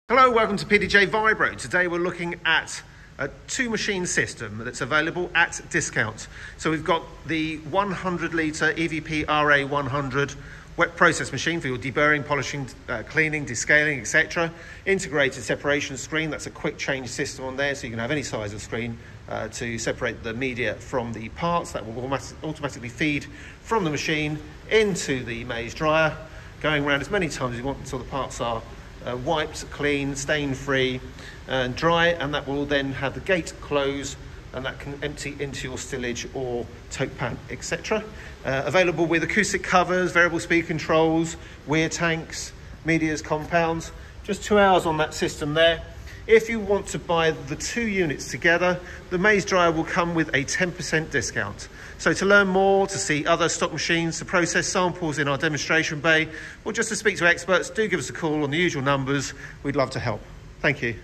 Hello, welcome to PDJ Vibro. Today we're looking at a two-machine system that's available at discount. So we've got the 100 litre EVP RA100 wet process machine for your deburring, polishing, cleaning, descaling, etc. Integrated separation screen, that's a quick change system on there, so you can have any size of screen to separate the media from the parts. That will automatically feed from the machine into the maze dryer, going around as many times as you want until the parts are wiped, clean, stain-free and dry, and that will then have the gate close and that can empty into your stillage or tote pan, etc. Available with acoustic covers, variable speed controls, weir tanks, medias, compounds. Just 2 hours on that system there. If you want to buy the two units together, the maze dryer will come with a 10% discount. So to learn more, to see other stock machines, to process samples in our demonstration bay, or just to speak to experts, do give us a call on the usual numbers. We'd love to help. Thank you.